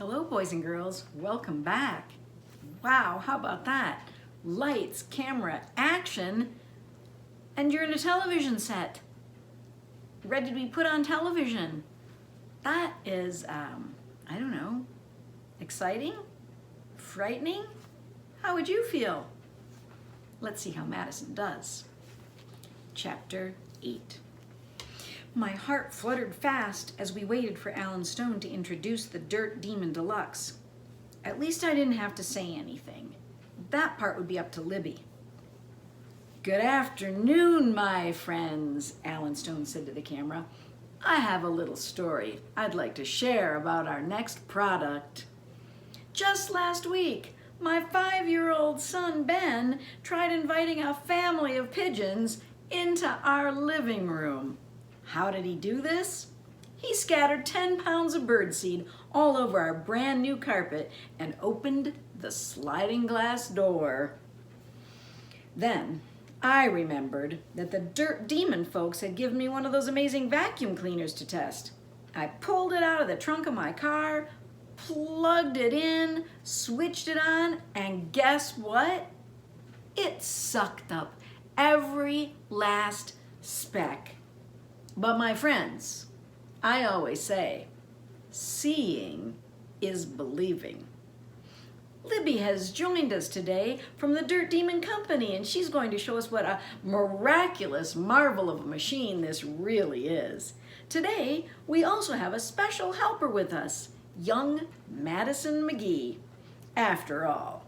Hello, boys and girls. Welcome back. Wow, how about that? Lights, camera, action, and you're in a television set. Ready to be put on television. That is, I don't know, exciting? Frightening? How would you feel? Let's see how Madison does. Chapter 8. My heart fluttered fast as we waited for Alan Stone to introduce the Dirt Demon Deluxe. At least I didn't have to say anything. That part would be up to Libby. Good afternoon, my friends, Alan Stone said to the camera. I have a little story I'd like to share about our next product. Just last week, my 5-year-old son Ben tried inviting a family of pigeons into our living room. How did he do this? He scattered 10 pounds of birdseed all over our brand new carpet and opened the sliding glass door. Then I remembered that the Dirt Demon folks had given me one of those amazing vacuum cleaners to test. I pulled it out of the trunk of my car, plugged it in, switched it on, and guess what? It sucked up every last speck. But my friends, I always say, seeing is believing. Libby has joined us today from the Dirt Demon Company, and she's going to show us what a miraculous marvel of a machine this really is. Today, we also have a special helper with us, young Madison McGee. After all,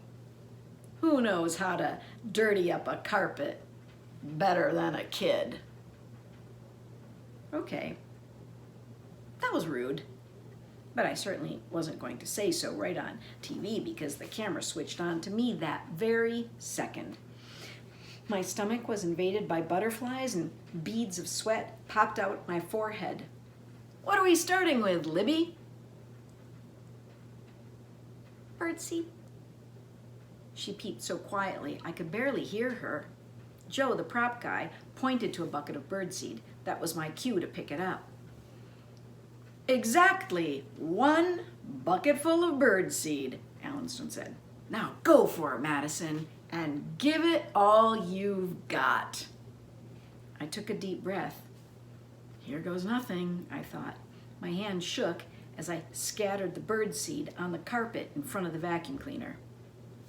who knows how to dirty up a carpet better than a kid? Okay, that was rude, but I certainly wasn't going to say so right on TV because the camera switched on to me that very second. My stomach was invaded by butterflies and beads of sweat popped out my forehead. What are we starting with, Libby? Birdseed. She peeped so quietly I could barely hear her. Joe, the prop guy, pointed to a bucket of birdseed. That was my cue to pick it up. Exactly 1 bucketful of birdseed, Alan Stone said. Now go for it, Madison, and give it all you've got. I took a deep breath. Here goes nothing, I thought. My hand shook as I scattered the birdseed on the carpet in front of the vacuum cleaner.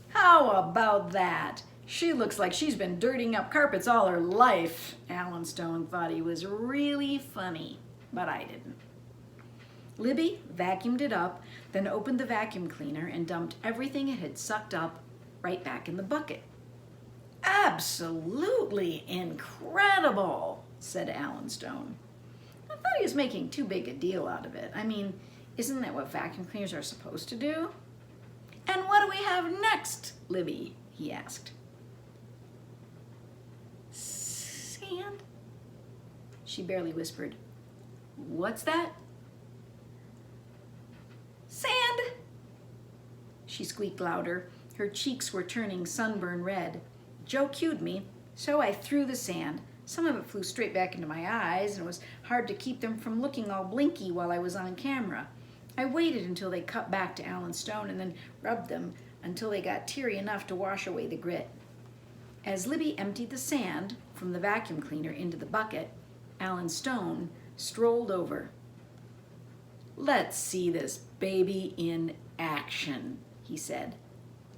How about that? She looks like she's been dirtying up carpets all her life. Alan Stone thought he was really funny, but I didn't. Libby vacuumed it up, then opened the vacuum cleaner and dumped everything it had sucked up right back in the bucket. Absolutely incredible, said Alan Stone. I thought he was making too big a deal out of it. I mean, isn't that what vacuum cleaners are supposed to do? And what do we have next, Libby? He asked. Sand? She barely whispered. What's that? Sand! She squeaked louder. Her cheeks were turning sunburn red. Joe cued me, so I threw the sand. Some of it flew straight back into my eyes, and it was hard to keep them from looking all blinky while I was on camera. I waited until they cut back to Alan Stone and then rubbed them until they got teary enough to wash away the grit. As Libby emptied the sand from the vacuum cleaner into the bucket, Alan Stone strolled over. Let's see this baby in action, he said.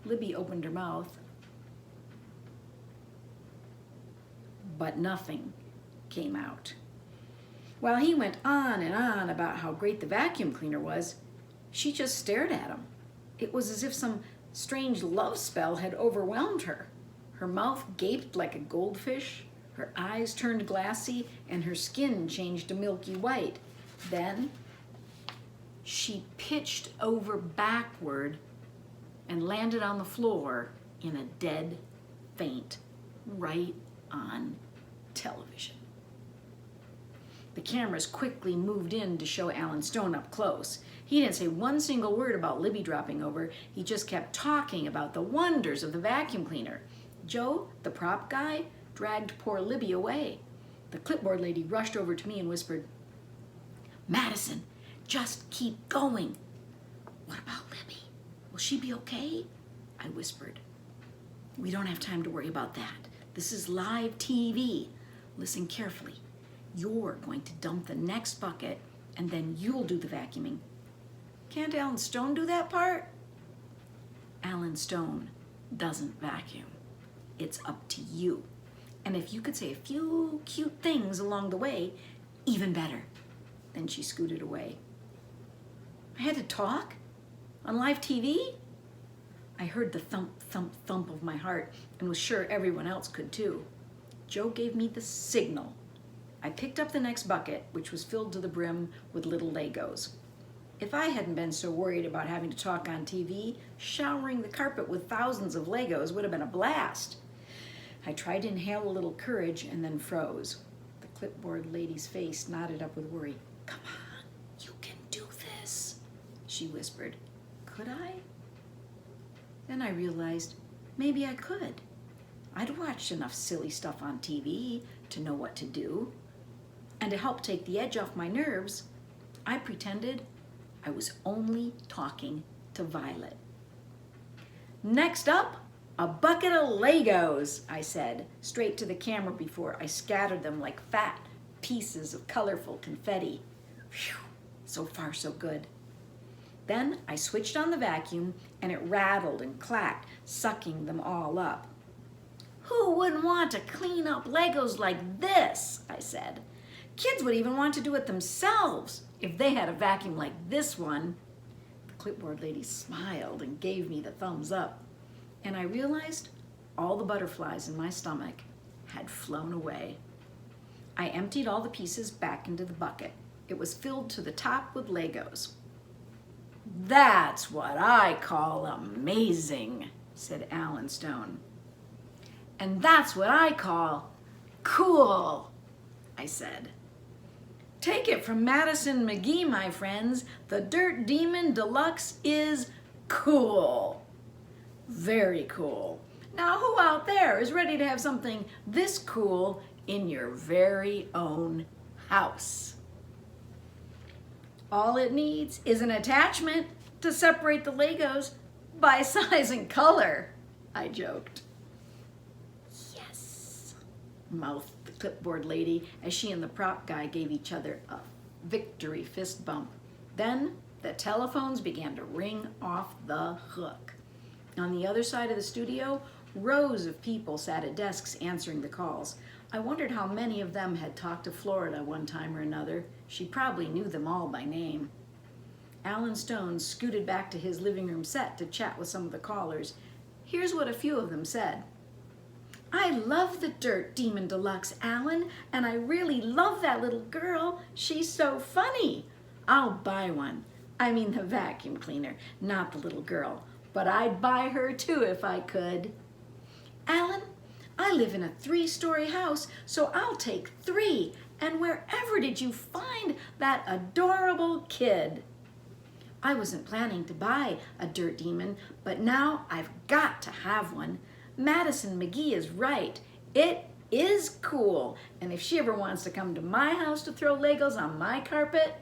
Libby opened her mouth, but nothing came out. While he went on and on about how great the vacuum cleaner was, she just stared at him. It was as if some strange love spell had overwhelmed her. Her mouth gaped like a goldfish, her eyes turned glassy, and her skin changed to milky white. Then she pitched over backward and landed on the floor in a dead faint right on television. The cameras quickly moved in to show Alan Stone up close. He didn't say one single word about Libby dropping over. He just kept talking about the wonders of the vacuum cleaner. Joe, the prop guy, dragged poor Libby away. The clipboard lady rushed over to me and whispered, Madison, just keep going. What about Libby? Will she be okay? I whispered. We don't have time to worry about that. This is live TV. Listen carefully. You're going to dump the next bucket and then you'll do the vacuuming. Can't Alan Stone do that part? Alan Stone doesn't vacuum. It's up to you. And if you could say a few cute things along the way, even better. Then she scooted away. I had to talk? On live TV? I heard the thump, thump, thump of my heart and was sure everyone else could too. Joe gave me the signal. I picked up the next bucket, which was filled to the brim with little Legos. If I hadn't been so worried about having to talk on TV, showering the carpet with thousands of Legos would have been a blast. I tried to inhale a little courage and then froze. The clipboard lady's face knotted up with worry. Come on, you can do this, she whispered. Could I? Then I realized maybe I could. I'd watched enough silly stuff on TV to know what to do. And to help take the edge off my nerves, I pretended I was only talking to Violet. Next up, a bucket of Legos, I said, straight to the camera before I scattered them like fat pieces of colorful confetti. Phew, so far so good. Then I switched on the vacuum and it rattled and clacked, sucking them all up. Who wouldn't want to clean up Legos like this? I said. Kids would even want to do it themselves if they had a vacuum like this one. The clipboard lady smiled and gave me the thumbs up. And I realized all the butterflies in my stomach had flown away. I emptied all the pieces back into the bucket. It was filled to the top with Legos. That's what I call amazing, said Alan Stone. And that's what I call cool, I said. Take it from Madison McGee, my friends. The Dirt Demon Deluxe is cool. Very cool. Now, who out there is ready to have something this cool in your very own house? All it needs is an attachment to separate the Legos by size and color, I joked. Yes, mouthed the clipboard lady as she and the prop guy gave each other a victory fist bump. Then the telephones began to ring off the hook. On the other side of the studio, rows of people sat at desks answering the calls. I wondered how many of them had talked to Florida one time or another. She probably knew them all by name. Alan Stone scooted back to his living room set to chat with some of the callers. Here's what a few of them said. I love the Dirt Demon Deluxe, Alan, and I really love that little girl. She's so funny. I'll buy one. I mean the vacuum cleaner, not the little girl. But I'd buy her too if I could. Alan, I live in a 3-story house, so I'll take 3. And wherever did you find that adorable kid? I wasn't planning to buy a Dirt Demon, but now I've got to have one. Madison McGee is right. It is cool. And if she ever wants to come to my house to throw Legos on my carpet,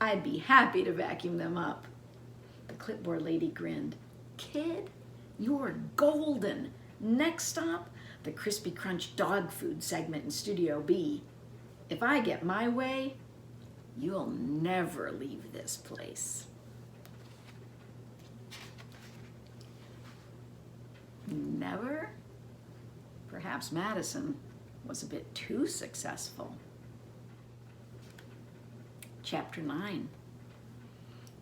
I'd be happy to vacuum them up. The clipboard lady grinned. Kid, you're golden. Next stop, the Crispy Crunch dog food segment in Studio B. If I get my way, you'll never leave this place. Never? Perhaps Madison was a bit too successful. Chapter 9.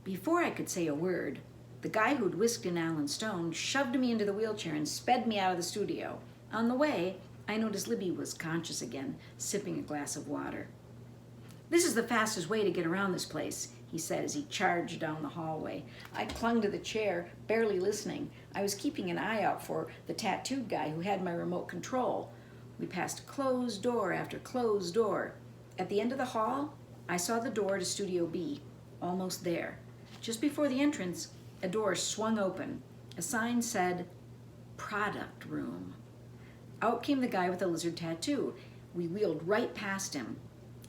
Before I could say a word, the guy who'd whisked in Alan Stone shoved me into the wheelchair and sped me out of the studio. On the way, I noticed Libby was conscious again, sipping a glass of water. This is the fastest way to get around this place, he said as he charged down the hallway. I clung to the chair, barely listening. I was keeping an eye out for the tattooed guy who had my remote control. We passed closed door after closed door. At the end of the hall, I saw the door to Studio B, almost there. Just before the entrance, a door swung open. A sign said, Product Room. Out came the guy with the lizard tattoo. We wheeled right past him.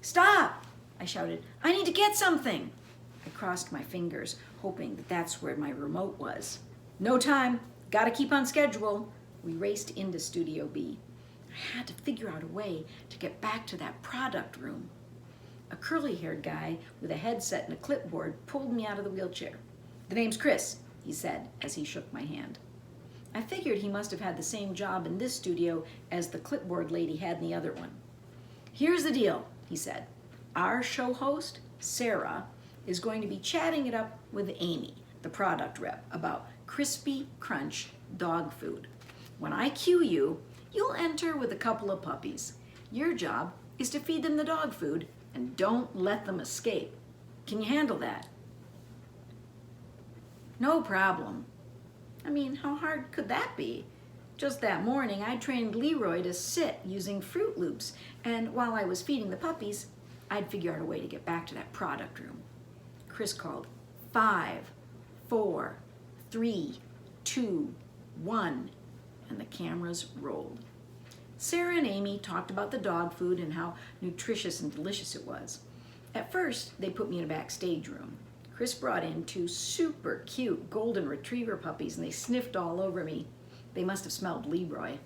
Stop! I shouted. I need to get something. I crossed my fingers, hoping that that's where my remote was. No time. Gotta keep on schedule. We raced into Studio B. I had to figure out a way to get back to that product room. A curly-haired guy with a headset and a clipboard pulled me out of the wheelchair. "The name's Chris," he said as he shook my hand. I figured he must have had the same job in this studio as the clipboard lady had in the other one. "Here's the deal," he said. "Our show host, Sarah, is going to be chatting it up with Amy, the product rep, about crispy crunch dog food. When I cue you, you'll enter with a couple of puppies. Your job is to feed them the dog food and don't let them escape. Can you handle that?" No problem. I mean, how hard could that be? Just that morning, I trained Leroy to sit using Fruit Loops, and while I was feeding the puppies, I'd figure out a way to get back to that product room. Chris called, 5, 4, 3, 2, 1, and the cameras rolled. Sarah and Amy talked about the dog food and how nutritious and delicious it was. At first, they put me in a backstage room. Chris brought in 2 super cute golden retriever puppies, and they sniffed all over me. They must have smelled Leroy.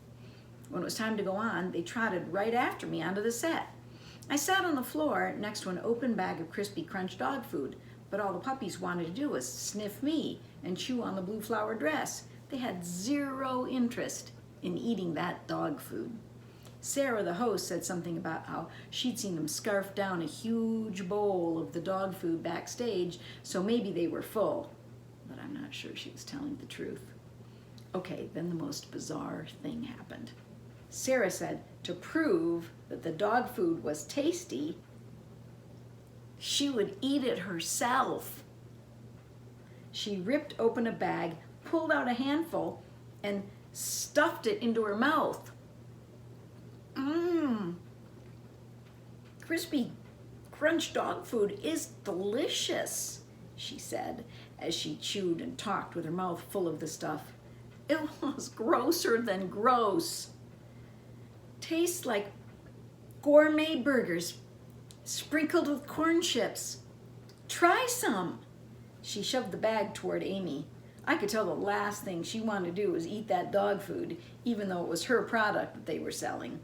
When it was time to go on, they trotted right after me onto the set. I sat on the floor next to an open bag of crispy crunch dog food, but all the puppies wanted to do was sniff me and chew on the blue flower dress. They had zero interest in eating that dog food. Sarah, the host, said something about how she'd seen them scarf down a huge bowl of the dog food backstage, so maybe they were full. But I'm not sure she was telling the truth. Okay, then the most bizarre thing happened. Sarah said to prove that the dog food was tasty, she would eat it herself. She ripped open a bag, pulled out a handful, and stuffed it into her mouth. Crispy crunch dog food is delicious, she said as she chewed and talked with her mouth full of the stuff. It was grosser than gross. Tastes like gourmet burgers sprinkled with corn chips. Try some. She shoved the bag toward Amy. I could tell the last thing she wanted to do was eat that dog food, even though it was her product that they were selling.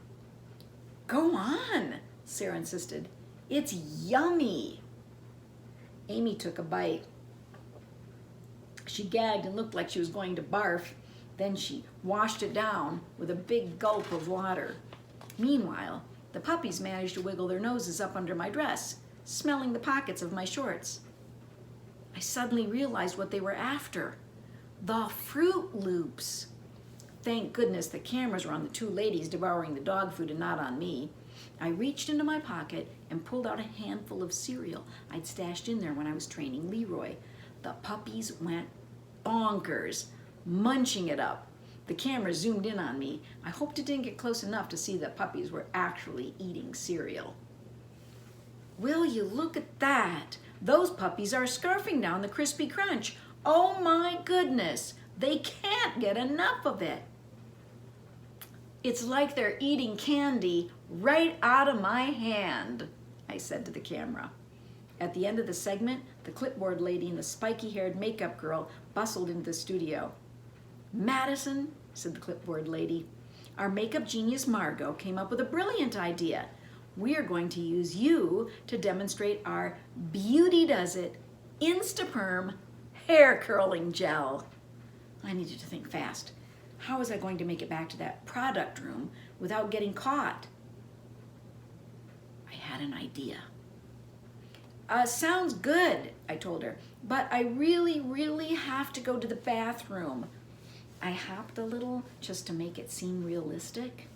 Go on, Sarah insisted. It's yummy. Amy took a bite. She gagged and looked like she was going to barf. Then she washed it down with a big gulp of water. Meanwhile, the puppies managed to wiggle their noses up under my dress, smelling the pockets of my shorts. I suddenly realized what they were after. The Fruit Loops. Thank goodness the cameras were on the 2 ladies devouring the dog food and not on me. I reached into my pocket and pulled out a handful of cereal I'd stashed in there when I was training Leroy. The puppies went bonkers, munching it up. The camera zoomed in on me. I hoped it didn't get close enough to see that puppies were actually eating cereal. Will you look at that? Those puppies are scarfing down the crispy crunch. Oh my goodness, they can't get enough of it. It's like they're eating candy right out of my hand, I said to the camera. At the end of the segment, the clipboard lady and the spiky-haired makeup girl bustled into the studio. Madison, said the clipboard lady, our makeup genius Margot came up with a brilliant idea. We're going to use you to demonstrate our Beauty Does It Instaperm hair curling gel. I needed to think fast. How was I going to make it back to that product room without getting caught? I had an idea. Sounds good, I told her, but I really have to go to the bathroom. I hopped a little just to make it seem realistic.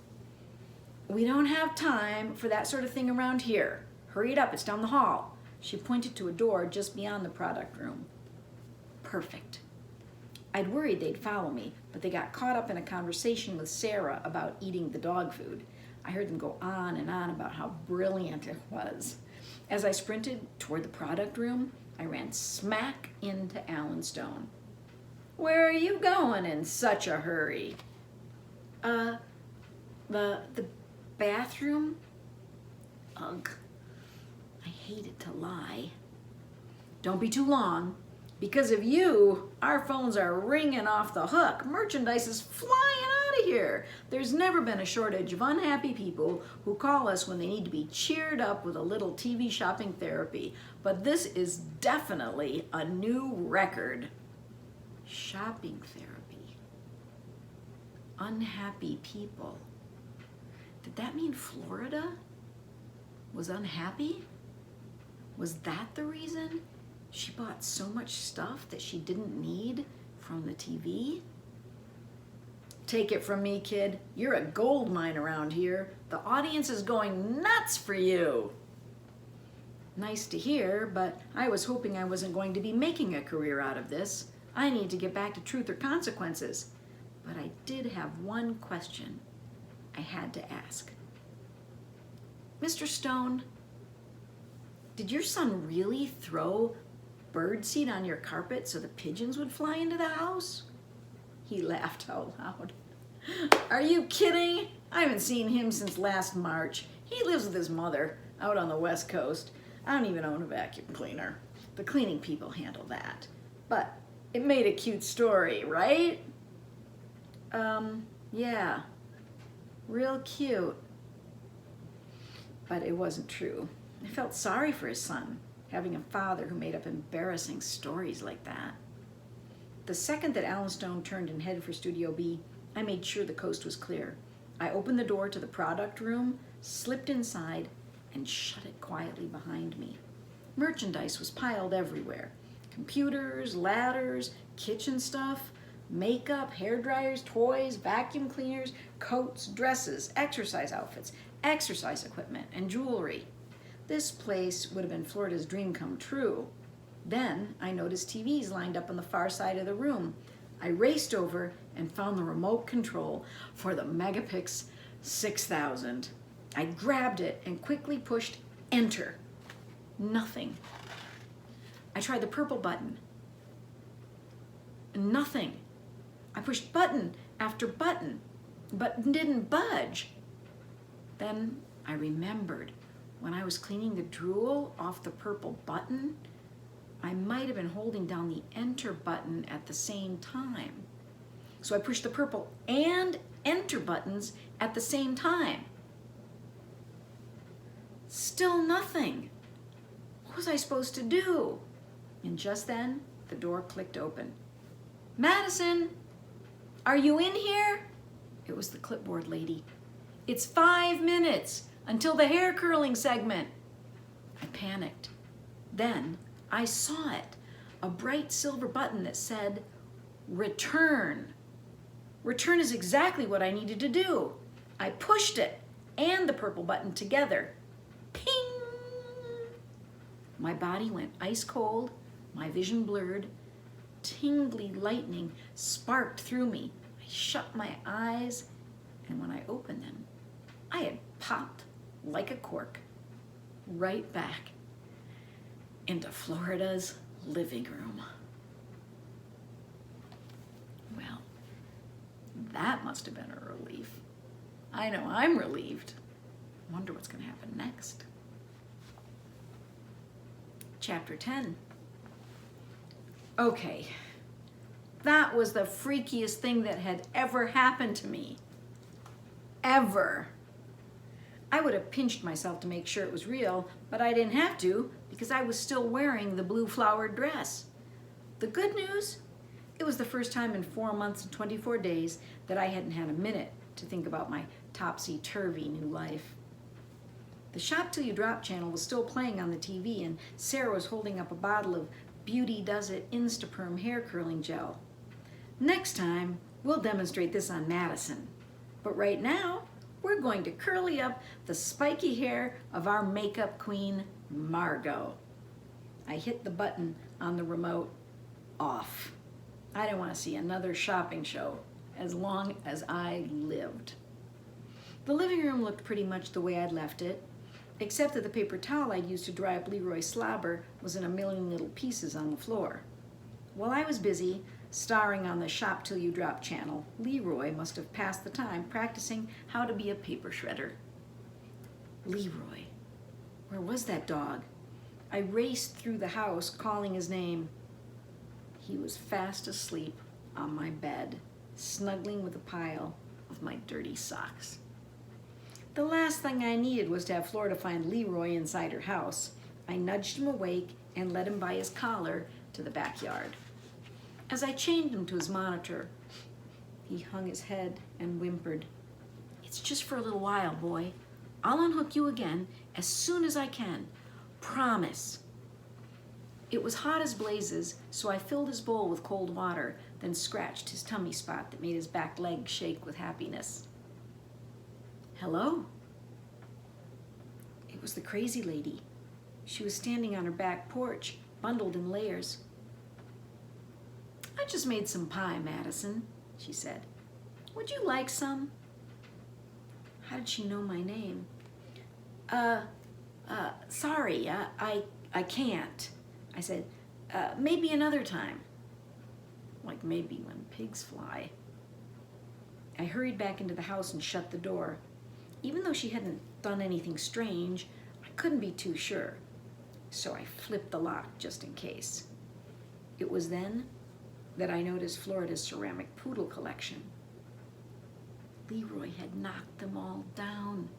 We don't have time for that sort of thing around here. Hurry it up, it's down the hall. She pointed to a door just beyond the product room. Perfect. I'd worried they'd follow me, but they got caught up in a conversation with Sarah about eating the dog food. I heard them go on and on about how brilliant it was. As I sprinted toward the product room, I ran smack into Alan Stone. Where are you going in such a hurry? The bathroom? Ugh, I hated to lie. Don't be too long. Because of you, our phones are ringing off the hook. Merchandise is flying out of here. There's never been a shortage of unhappy people who call us when they need to be cheered up with a little TV shopping therapy. But this is definitely a new record. Shopping therapy. Unhappy people. Did that mean Florida was unhappy? Was that the reason she bought so much stuff that she didn't need from the TV? Take it from me, kid. You're a gold mine around here. The audience is going nuts for you. Nice to hear, but I was hoping I wasn't going to be making a career out of this. I need to get back to truth or consequences. But I did have one question I had to ask. Mr. Stone, did your son really throw birdseed on your carpet so the pigeons would fly into the house? He laughed out loud. Are you kidding? I haven't seen him since last March. He lives with his mother out on the West Coast. I don't even own a vacuum cleaner. The cleaning people handle that. But it made a cute story, right? Yeah. Real cute. But it wasn't true. I felt sorry for his son, having a father who made up embarrassing stories like that. The second that Alan Stone turned and headed for Studio B, I made sure the coast was clear. I opened the door to the product room, slipped inside, and shut it quietly behind me. Merchandise was piled everywhere. Computers, ladders, kitchen stuff, makeup, hair dryers, toys, vacuum cleaners, coats, dresses, exercise outfits, exercise equipment, and jewelry. This place would have been Florida's dream come true. Then I noticed TVs lined up on the far side of the room. I raced over and found the remote control for the Megapix 6000. I grabbed it and quickly pushed enter. Nothing. I tried the purple button. Nothing. I pushed button after button, but didn't budge. Then I remembered when I was cleaning the drool off the purple button, I might have been holding down the enter button at the same time. So I pushed the purple and enter buttons at the same time. Still nothing. What was I supposed to do? And just then, the door clicked open. Madison, are you in here? It was the clipboard lady. It's 5 minutes until the hair curling segment. I panicked. Then I saw it, a bright silver button that said, return. Return is exactly what I needed to do. I pushed it and the purple button together. Ping! My body went ice cold, my vision blurred, tingly lightning sparked through me. I shut my eyes, and when I opened them, I had popped like a cork right back into Florida's living room. Well, that must have been a relief. I know I'm relieved. Wonder what's going to happen next. Chapter 10. Okay, that was the freakiest thing that had ever happened to me. Ever. I would have pinched myself to make sure it was real, but I didn't have to because I was still wearing the blue flowered dress. The good news? It was the first time in 4 months and 24 days that I hadn't had a minute to think about my topsy-turvy new life. The Shop Till You Drop channel was still playing on the TV, and Sarah was holding up a bottle of Beauty Does It Instaperm hair curling gel. Next time, we'll demonstrate this on Madison. But right now, we're going to curly up the spiky hair of our makeup queen, Margot. I hit the button on the remote off. I didn't want to see another shopping show as long as I lived. The living room looked pretty much the way I'd left it, except that the paper towel I'd used to dry up Leroy's slobber was in a million little pieces on the floor. While I was busy starring on the Shop Till You Drop channel, Leroy must have passed the time practicing how to be a paper shredder. Leroy. Where was that dog? I raced through the house calling his name. He was fast asleep on my bed, snuggling with a pile of my dirty socks. The last thing I needed was to have Florida find Leroy inside her house. I nudged him awake and led him by his collar to the backyard. As I chained him to his monitor, he hung his head and whimpered, "It's just for a little while, boy. I'll unhook you again as soon as I can. Promise." It was hot as blazes, so I filled his bowl with cold water, then scratched his tummy spot that made his back leg shake with happiness. "Hello?" It was the crazy lady. She was standing on her back porch, bundled in layers. "I just made some pie, Madison," she said. "Would you like some?" How did she know my name? Sorry, I can't," I said. Maybe another time." Like maybe when pigs fly. I hurried back into the house and shut the door. Even though she hadn't done anything strange, I couldn't be too sure. So I flipped the lock just in case. It was then that I noticed Florida's ceramic poodle collection. Leroy had knocked them all down,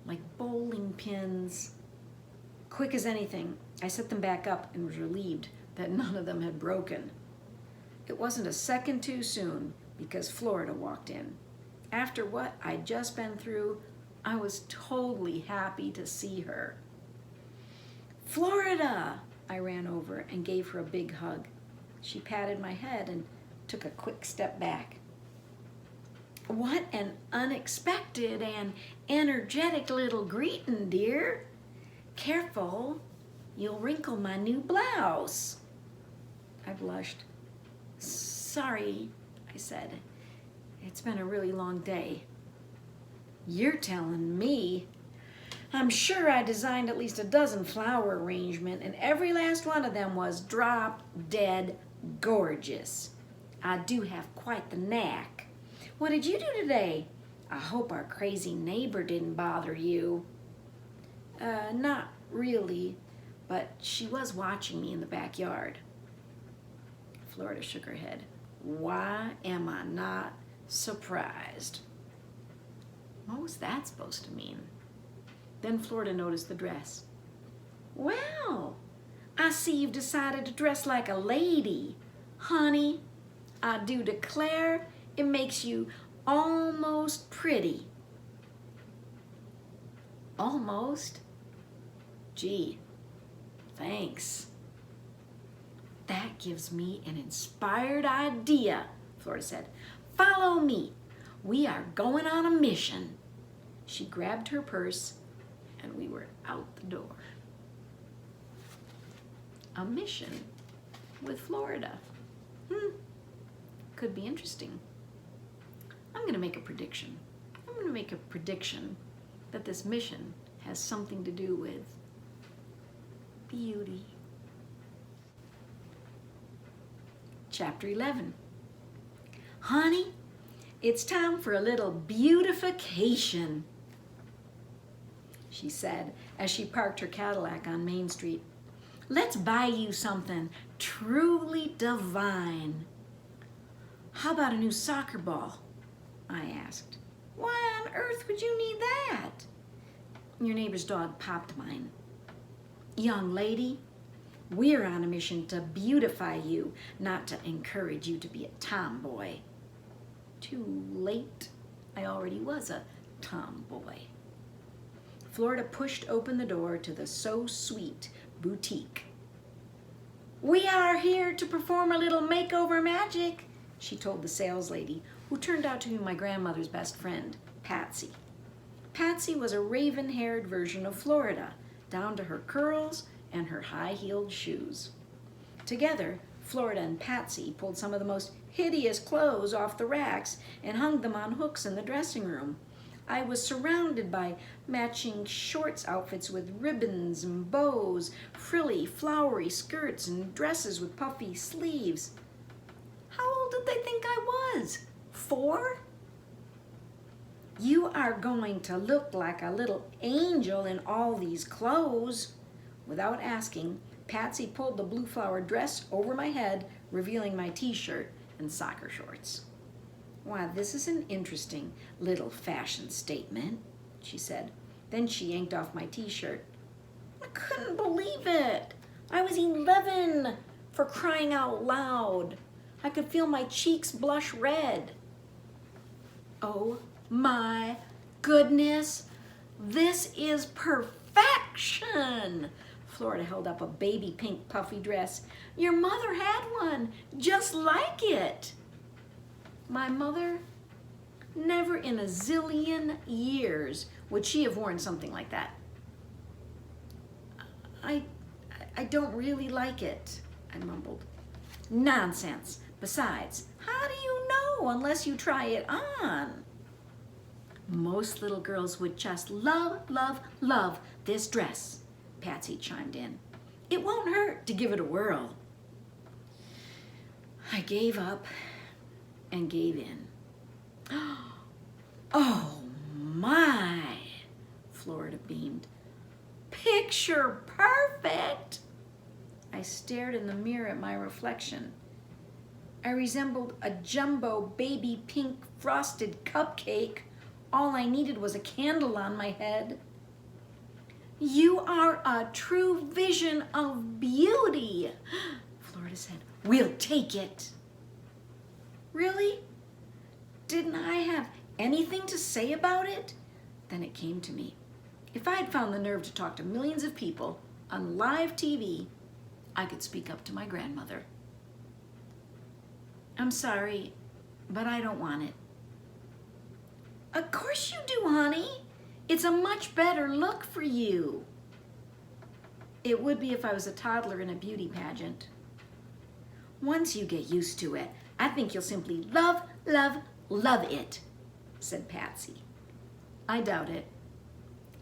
like bowling pins. Quick as anything, I set them back up and was relieved that none of them had broken. It wasn't a second too soon because Florida walked in. After what I'd just been through, I was totally happy to see her. "Florida!" I ran over and gave her a big hug. She patted my head and took a quick step back. "What an unexpected and energetic little greeting, dear. Careful, you'll wrinkle my new blouse." I blushed. "Sorry," I said. "It's been a really long day." "You're telling me. I'm sure I designed at least a dozen flower arrangements, and every last one of them was drop dead gorgeous. I do have quite the knack. What did you do today? I hope our crazy neighbor didn't bother you." Not really, but she was watching me in the backyard." Florida shook her head. "Why am I not surprised?" What was that supposed to mean? Then Florida noticed the dress. "Well, I see you've decided to dress like a lady. Honey, I do declare it makes you almost pretty." "Almost? Gee, thanks." "That gives me an inspired idea," Florida said. "Follow me. We are going on a mission." She grabbed her purse and we were out the door. A mission with Florida. Could be interesting. I'm going to make a prediction. I'm going to make a prediction that this mission has something to do with beauty. Chapter 11. "Honey, it's time for a little beautification," she said as she parked her Cadillac on Main Street. "Let's buy you something truly divine." "How about a new soccer ball?" I asked. "Why on earth would you need that?" "Your neighbor's dog popped mine." "Young lady, we're on a mission to beautify you, not to encourage you to be a tomboy." Too late. I already was a tomboy. Florida pushed open the door to the So Sweet boutique. "We are here to perform a little makeover magic," she told the sales lady, who turned out to be my grandmother's best friend, Patsy. Patsy was a raven-haired version of Florida, down to her curls and her high-heeled shoes. Together, Florida and Patsy pulled some of the most hideous clothes off the racks and hung them on hooks in the dressing room. I was surrounded by matching shorts outfits with ribbons and bows, frilly, flowery skirts, and dresses with puffy sleeves. How old did they think I was? 4? "You are going to look like a little angel in all these clothes," Without asking, Patsy pulled the blue flower dress over my head, revealing my t-shirt and soccer shorts. "Wow, this is an interesting little fashion statement," she said. Then she yanked off my t-shirt. I couldn't believe it. I was 11, for crying out loud. I could feel my cheeks blush red. "Oh my goodness, this is perfection." Florida held up a baby pink puffy dress. "Your mother had one just like it." My mother, never in a zillion years would she have worn something like that. I don't really like it," I mumbled. "Nonsense. Besides, how do you know unless you try it on?" "Most little girls would just love, love, love this dress," Patsy chimed in. "It won't hurt to give it a whirl." I gave up and gave in. "Oh my," Florida beamed. "Picture perfect." I stared in the mirror at my reflection. I resembled a jumbo baby pink frosted cupcake. All I needed was a candle on my head. "You are a true vision of beauty," Florida said. "We'll take it." Really? Didn't I have anything to say about it? Then it came to me. If I had found the nerve to talk to millions of people on live TV, I could speak up to my grandmother. "I'm sorry, but I don't want it." "Of course you do, honey. It's a much better look for you." "It would be if I was a toddler in a beauty pageant." "Once you get used to it, I think you'll simply love, love, love it," said Patsy. "I doubt it,"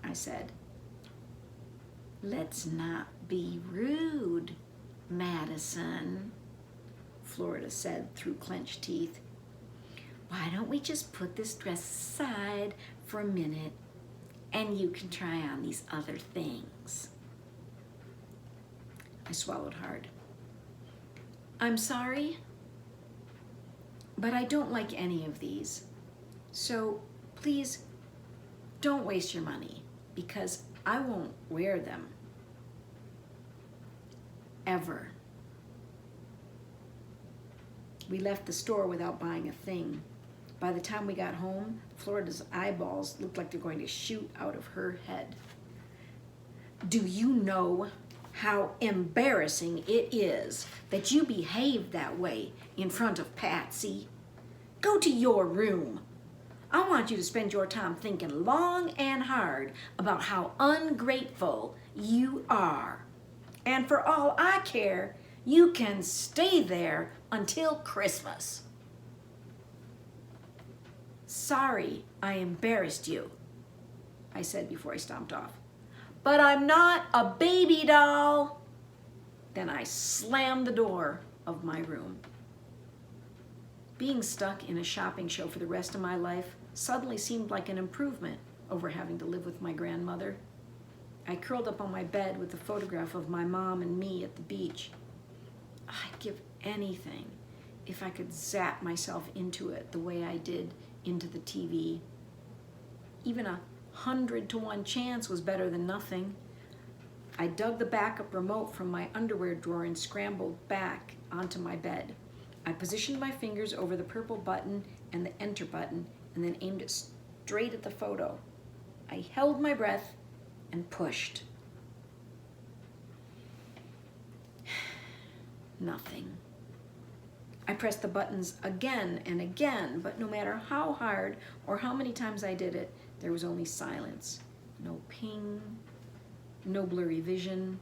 I said. "Let's not be rude, Madison," Florida said through clenched teeth. "Why don't we just put this dress aside for a minute and you can try on these other things?" I swallowed hard. "I'm sorry, but I don't like any of these. So please don't waste your money because I won't wear them. Ever." We left the store without buying a thing. By the time we got home, Florida's eyeballs looked like they're going to shoot out of her head. "Do you know how embarrassing it is that you behaved that way in front of Patsy? Go to your room. I want you to spend your time thinking long and hard about how ungrateful you are. And for all I care, you can stay there until Christmas." "Sorry I embarrassed you," I said before I stomped off. "But I'm not a baby doll." Then I slammed the door of my room. Being stuck in a shopping show for the rest of my life suddenly seemed like an improvement over having to live with my grandmother. I curled up on my bed with a photograph of my mom and me at the beach. I'd give anything if I could zap myself into it the way I did into the TV. Even 100-to-1 chance was better than nothing. I dug the backup remote from my underwear drawer and scrambled back onto my bed. I positioned my fingers over the purple button and the enter button and then aimed it straight at the photo. I held my breath and pushed. Nothing. I pressed the buttons again and again, but no matter how hard or how many times I did it, there was only silence. No ping, no blurry vision,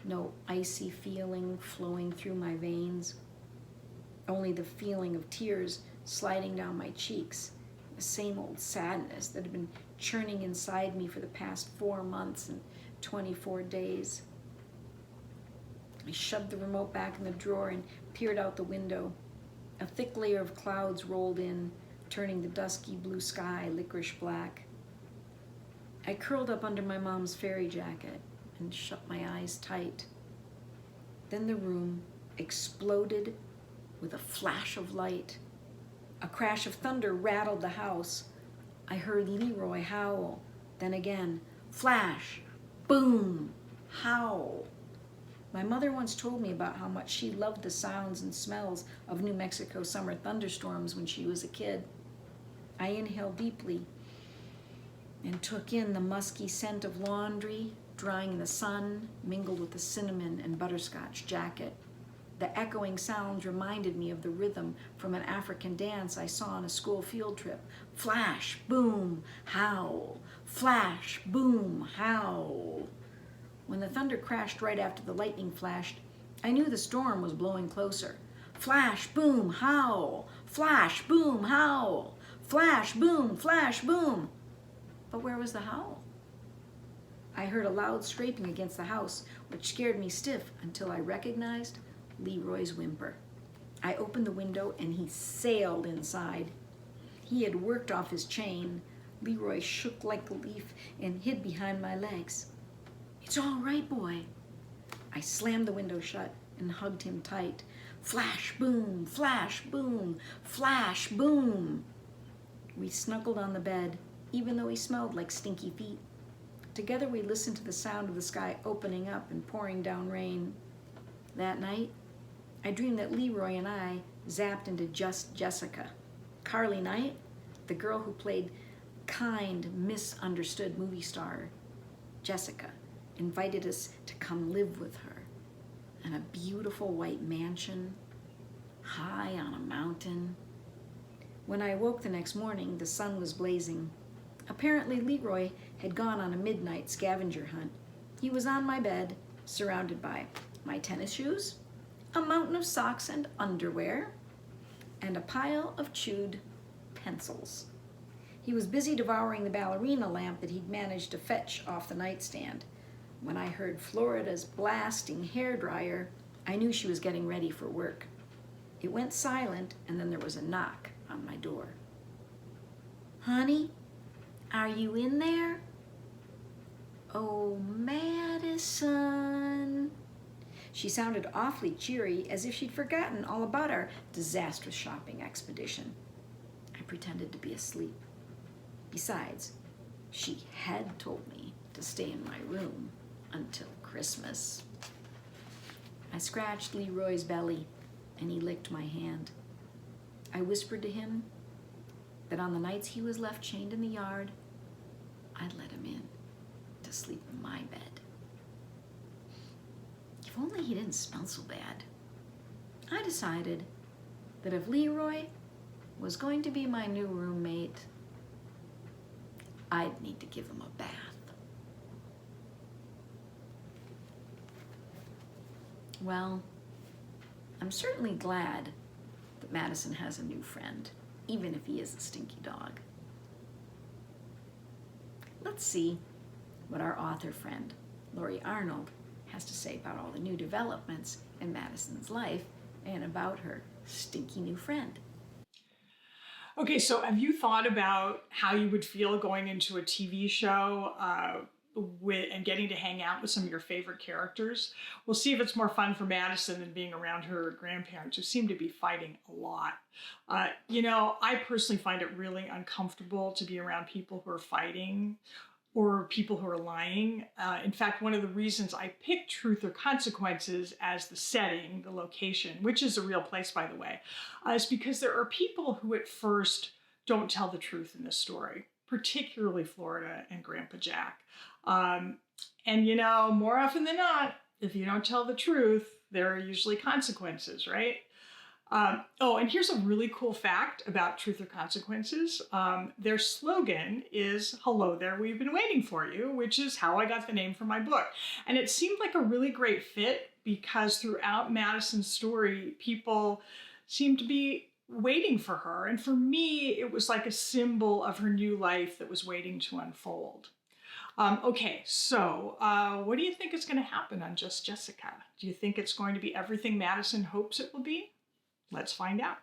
no icy feeling flowing through my veins. Only the feeling of tears sliding down my cheeks, the same old sadness that had been churning inside me for the past 4 months and 24 days. I shoved the remote back in the drawer and peered out the window. A thick layer of clouds rolled in, turning the dusky blue sky licorice black. I curled up under my mom's fairy jacket and shut my eyes tight. Then the room exploded with a flash of light. A crash of thunder rattled the house. I heard Leroy howl. Then again, flash, boom, howl. My mother once told me about how much she loved the sounds and smells of New Mexico summer thunderstorms when she was a kid. I inhaled deeply and took in the musky scent of laundry, drying in the sun, mingled with the cinnamon and butterscotch jacket. The echoing sounds reminded me of the rhythm from an African dance I saw on a school field trip. Flash, boom, howl. Flash, boom, howl. When the thunder crashed right after the lightning flashed, I knew the storm was blowing closer. Flash, boom, howl. Flash, boom, howl. Flash, boom, flash, boom. But where was the howl? I heard a loud scraping against the house, which scared me stiff until I recognized Leroy's whimper. I opened the window and he sailed inside. He had worked off his chain. Leroy shook like a leaf and hid behind my legs. It's all right, boy. I slammed the window shut and hugged him tight. Flash, boom, flash, boom, flash, boom. We snuggled on the bed, even though he smelled like stinky feet. Together we listened to the sound of the sky opening up and pouring down rain. That night, I dreamed that Leroy and I zapped into Just Jessica. Carly Knight, the girl who played kind, misunderstood movie star Jessica, invited us to come live with her in a beautiful white mansion high on a mountain. When I awoke the next morning, the sun was blazing. Apparently, Leroy had gone on a midnight scavenger hunt. He was on my bed, surrounded by my tennis shoes, a mountain of socks and underwear, and a pile of chewed pencils. He was busy devouring the ballerina lamp that he'd managed to fetch off the nightstand. When I heard Florida's blasting hairdryer, I knew she was getting ready for work. It went silent, and then there was a knock on my door. Honey, are you in there? Oh, Madison. She sounded awfully cheery, as if she'd forgotten all about our disastrous shopping expedition. I pretended to be asleep. Besides, she had told me to stay in my room until Christmas. I scratched Leroy's belly, and he licked my hand. I whispered to him that on the nights he was left chained in the yard, I'd let him in to sleep in my bed. If only he didn't smell so bad. I decided that if Leroy was going to be my new roommate, I'd need to give him a bath. Well, I'm certainly glad that Madison has a new friend, even if he is a stinky dog. Let's see what our author friend, Lori Arnold, has to say about all the new developments in Madison's life and about her stinky new friend. Okay, so have you thought about how you would feel going into a TV show and getting to hang out with some of your favorite characters? We'll see if it's more fun for Madison than being around her grandparents, who seem to be fighting a lot. I personally find it really uncomfortable to be around people who are fighting or people who are lying. In fact, one of the reasons I picked Truth or Consequences as the setting, the location, which is a real place, by the way, is because there are people who at first don't tell the truth in this story, particularly Florida and Grandpa Jack. More often than not, if you don't tell the truth, there are usually consequences, right? And here's a really cool fact about Truth or Consequences. Their slogan is, "Hello there, we've been waiting for you," which is how I got the name for my book. And it seemed like a really great fit because throughout Madison's story, people seemed to be waiting for her. And for me, it was like a symbol of her new life that was waiting to unfold. So what do you think is going to happen on Just Jessica? Do you think it's going to be everything Madison hopes it will be? Let's find out.